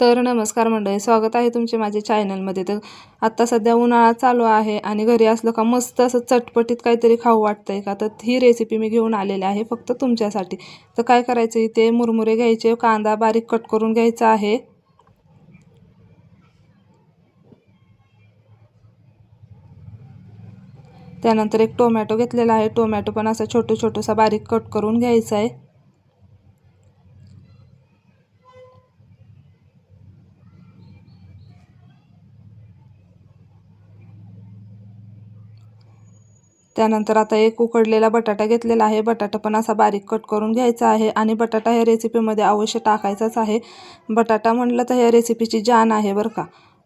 तर नमस्कार मंडळी, स्वागत आहे तुमचे माझ्या चॅनलमध्ये। तर आत्ता सध्या उन्हाळा चालू आहे आणि घरी असलं का मस्त असं चटपटीत काहीतरी खाऊ वाटतंय का, तर ही रेसिपी मी घेऊन आलेली आहे फक्त तुमच्यासाठी। तर काय करायचं, इथे मुरमुरे घ्यायचे, कांदा बारीक कट करून घ्यायचा आहे, त्यानंतर एक टोमॅटो घेतलेला आहे, टोमॅटो पण असा छोटासा बारीक कट करून घ्यायचा आहे। त्यानंतर आता एक उकडलेला बटाटा घेतलेला आहे, बटाटा पण असा बारीक कट करून घ्यायचा आहे आणि बटाटा ह्या रेसिपीमध्ये अवश्य टाकायचाच आहे। बटाटा म्हटलं तर ह्या रेसिपीची जान आहे बरं का।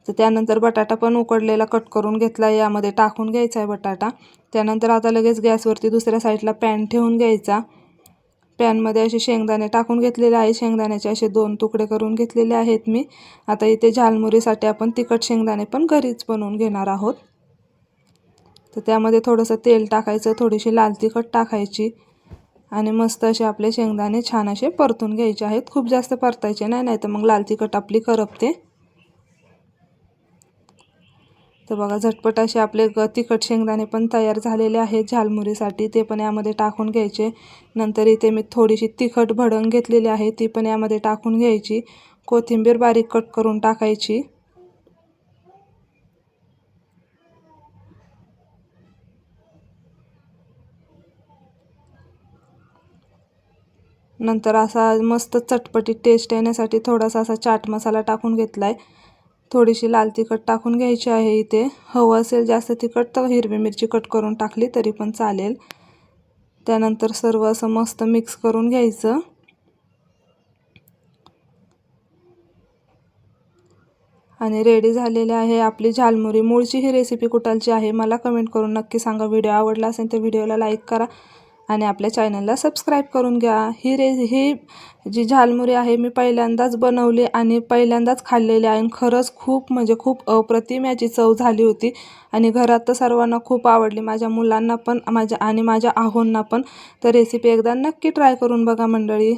तर त्यानंतर बटाटा पण उकडलेला कट करून घेतला, यामध्ये टाकून घ्यायचा आहे बटाटा। त्यानंतर आता लगेच गॅसवरती दुसऱ्या साईडला पॅन ठेवून घ्यायचा, पॅनमध्ये असे शेंगदाणे टाकून घेतलेले आहे, शेंगदाण्याचे असे 2 तुकडे करून घेतलेले आहेत मी। आता इथे झालमुरीसाठी आपण तिखट शेंगदाणे पण घरीच बनवून घेणार आहोत। तर त्यामध्ये थोडंसं तेल टाकायचं, थोडीशी लाल तिखट टाकायची आणि मस्त असे आपले शेंगदाणे छान असे परतून घ्यायचे आहेत। खूप जास्त परतायचे नाही, तर मग लाल तिखट आपली करपते। तर बघा, झटपट असे आपले तिखट शेंगदाणे पण तयार झालेले आहेत झालमुरीसाठी, ते पण यामध्ये टाकून घ्यायचे। नंतर इथे मी थोडीशी तिखट भडंग घेतलेली आहे, ती पण यामध्ये टाकून घ्यायची। कोथिंबीर बारीक कट करून टाकायची। नंतर असा मस्त चटपटीत टेस्ट येण्यासाठी थोडासा असा चाट मसाला टाकून घेतला आहे, थोडीशी लाल तिखट टाकून घ्यायची आहे। इथे हवं असेल जास्त तिखट तर हिरवी मिरची कट करून टाकली तरी पण चालेल। त्यानंतर सर्व असं मस्त मिक्स करून घ्यायचं आणि रेडी झालेली आहे आपली झालमुरी। मूळची ही रेसिपी कुठलची आहे मला कमेंट करून नक्की सांगा। व्हिडिओ आवडला असेल तर व्हिडिओला लाईक करा आणि आपल्या चॅनलला सबस्क्राईब करून घ्या। ही जी झालमुरी आहे मी पहिल्यांदाच बनवली आणि पहिल्यांदाच खाल्लेली आहे, खरंच खूप म्हणजे खूप अप्रतिम याची चव झाली होती आणि घरात तर सर्वांना खूप आवडली, माझ्या मुलांना पण माझ्या आहोंना पण। तर रेसिपी एकदा नक्की ट्राय करून बघा मंडळी।